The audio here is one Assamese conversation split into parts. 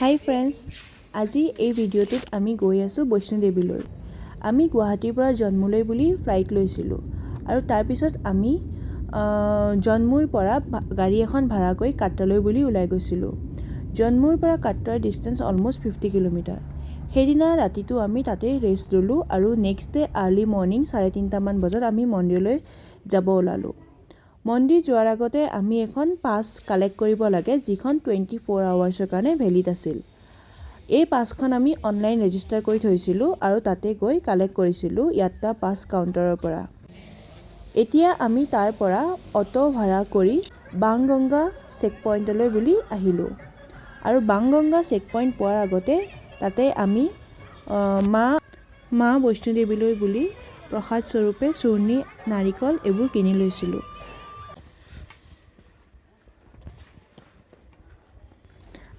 হাই ফ্ৰেণ্ডছ, আজি এই ভিডিঅ'টোত আমি গৈ আছোঁ বৈষ্ণোদেৱীলৈ। আমি গুৱাহাটীৰ পৰা জন্মুলৈ বুলি ফ্লাইট লৈছিলোঁ আৰু তাৰপিছত আমি জন্মুৰ পৰা গাড়ী এখন ভাড়া কৰি কাট্ৰালৈ বুলি ওলাই গৈছিলোঁ। জন্মুৰ পৰা কাট্ৰাৰ ডিষ্টেঞ্চ অলম'ষ্ট 50 কিলোমিটাৰ। সেইদিনা ৰাতিটো আমি তাতে ৰেষ্ট ল'লোঁ আৰু নেক্সট ডে আৰ্লি মৰ্ণিং 3:30 মান বজাত আমি মন্দিৰলৈ যাব ওলালোঁ। মন্দিৰ যোৱাৰ আগতে আমি এখন পাছ কালেক্ট কৰিব লাগে, যিখন 24 আৱাৰ্ছৰ কাৰণে ভেলিড আছিল। এই পাছখন আমি অনলাইন ৰেজিষ্টাৰ কৰি থৈছিলোঁ আৰু তাতে গৈ কালেক্ট কৰিছিলোঁ ইয়াত্ৰা পাছ কাউণ্টাৰৰ পৰা। এতিয়া আমি তাৰ পৰা অটো ভাড়া কৰি বাংগংগা চেক পইণ্টলৈ বুলি আহিলোঁ আৰু বাংগংগা চেক পইণ্ট পোৱাৰ আগতে তাতে আমি মা বৈষ্ণোদেৱীলৈ বুলি প্ৰসাদ স্বৰূপে চূৰ্ণি, নাৰিকল এইবোৰ কিনি লৈছিলোঁ।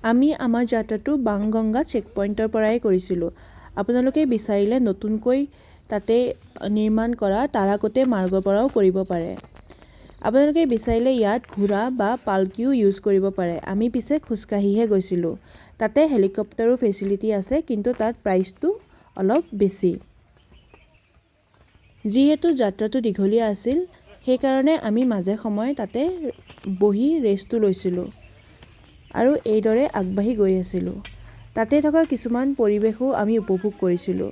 আমি আমাৰ যাত্ৰাটো বাংগংগা চেক পইণ্টৰ পৰাই কৰিছিলোঁ। আপোনালোকে বিচাৰিলে নতুনকৈ তাতে নিৰ্মাণ কৰা তাৰাকোটে মাৰ্গৰ পৰাও কৰিব পাৰে। আপোনালোকে বিচাৰিলে ইয়াত ঘোঁৰা বা পালকিও ইউজ কৰিব পাৰে। আমি পিছে খোজকাঢ়িহে গৈছিলোঁ। তাতে হেলিকপ্টাৰো ফেচিলিটি আছে, কিন্তু তাত প্ৰাইচটো অলপ বেছি। যিহেতু যাত্ৰাটো দীঘলীয়া আছিল, সেইকাৰণে আমি মাজে সময়ে তাতে বহি ৰেষ্টটো লৈছিলোঁ আৰু এইদৰে আগবাঢ়ি গৈ আছিলোঁ। তাতে থকা কিছুমান পৰিৱেশো আমি উপভোগ কৰিছিলোঁ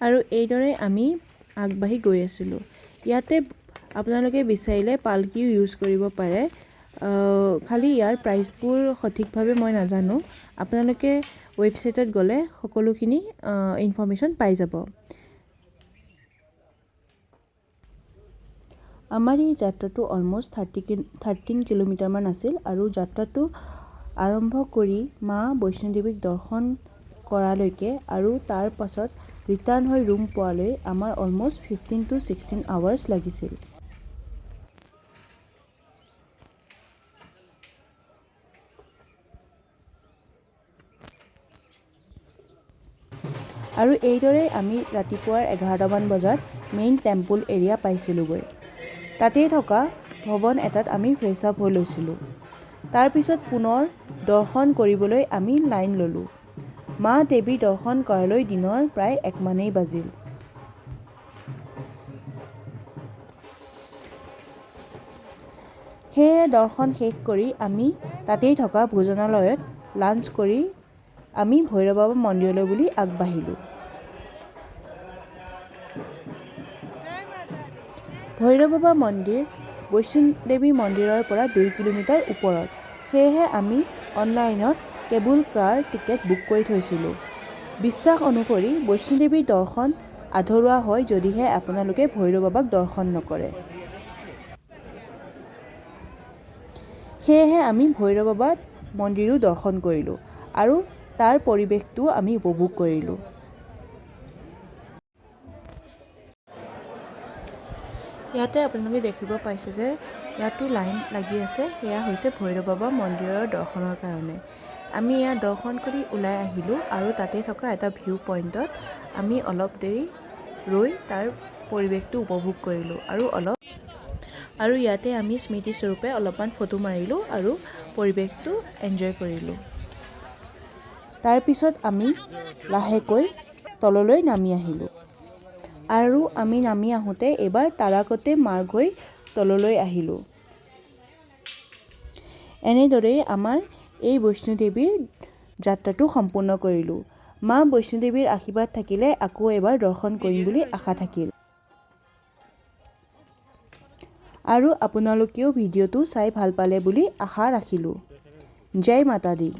আৰু এইদৰে আমি আগবাঢ়ি গৈ আছিলোঁ। ইয়াতে আপোনালোকে বিচাৰিলে পালকিও ইউজ কৰিব পাৰে। খালি ইয়াৰ প্ৰাইচবোৰ সঠিকভাৱে মই নাজানো। আপোনালোকে ৱেবছাইটত গ'লে সকলোখিনি ইনফৰ্মেশ্যন পাই যাব। আমাৰ এই যাত্ৰাটো অলম'ষ্ট 13 কিলোমিটাৰমান আছিল আৰু যাত্ৰাটো আৰম্ভ কৰি মা বৈষ্ণোদেৱীক দৰ্শন কৰালৈকে আৰু তাৰ পাছত ৰিটাৰ্ণ হৈ ৰুম পোৱালৈ আমাৰ অলম'ষ্ট 15 to 16 আৱাৰ্ছ লাগিছিল। আৰু এইদৰে আমি ৰাতিপুৱাৰ 11 মান বজাত মেইন টেম্পল এৰিয়া পাইছিলোঁগৈ। তাতেই থকা ভৱন এটাত আমি ফ্ৰেছ আপ হৈ লৈছিলোঁ। তাৰপিছত পুনৰ দৰ্শন কৰিবলৈ আমি লাইন ল'লোঁ। মা দেৱী দৰ্শন কৰালৈ দিনৰ প্ৰায় 1 মানেই বাজিল। সেয়ে দৰ্শন শেষ কৰি আমি তাতেই থকা ভোজনালয়ত লাঞ্চ কৰি আমি ভৈৰৱ বাবা মন্দিৰলৈ বুলি আগবাঢ়িলোঁ। ভৈৰৱ বাবা মন্দিৰ বৈষ্ণোদেৱী মন্দিৰৰ পৰা 2 কিলোমিটাৰ ওপৰত। সেয়েহে আমি অনলাইনত কেবল কাৰ টিকেট বুক কৰি থৈছিলোঁ। বিশ্বাস অনুসৰি বৈষ্ণোদেৱীৰ দৰ্শন আধৰুৱা হয় যদিহে আপোনালোকে ভৈৰৱ বাবাক দৰ্শন নকৰে। সেয়েহে আমি ভৈৰৱ বাবা মন্দিৰো দৰ্শন কৰিলোঁ আৰু তাৰ পৰিৱেশটোও আমি উপভোগ কৰিলোঁ। ইয়াতে আপোনালোকে দেখিব পাইছে যে ইয়াতো লাইন লাগি আছে। সেয়া হৈছে ভৈৰৱ বাবা মন্দিৰৰ দৰ্শনৰ কাৰণে। আমি ইয়াত দৰ্শন কৰি ওলাই আহিলোঁ আৰু তাতে থকা এটা ভিউ পইণ্টত আমি অলপ দেৰি ৰৈ তাৰ পৰিৱেশটো উপভোগ কৰিলোঁ আৰু ইয়াতে আমি স্মৃতিস্বৰূপে অলপমান ফটো মাৰিলোঁ আৰু পৰিৱেশটো এনজয় কৰিলোঁ। তাৰপিছত আমি লাহেকৈ তললৈ নামি আহিলোঁ আৰু আমি নামি আহোঁতে এইবাৰ তাৰাকোটে মাৰ্গ হৈ তললৈ আহিলোঁ। এনেদৰেই আমাৰ এই বৈষ্ণোদেৱীৰ যাত্ৰাটো সম্পূৰ্ণ কৰিলোঁ। মা বৈষ্ণোদেৱীৰ আশীৰ্বাদ থাকিলে আকৌ এবাৰ দৰ্শন কৰিম বুলি আশা থাকিল। আৰু আপোনালোকেও ভিডিঅ'টো চাই ভাল পালে বুলি আশা ৰাখিলোঁ। জয় মাতা দি।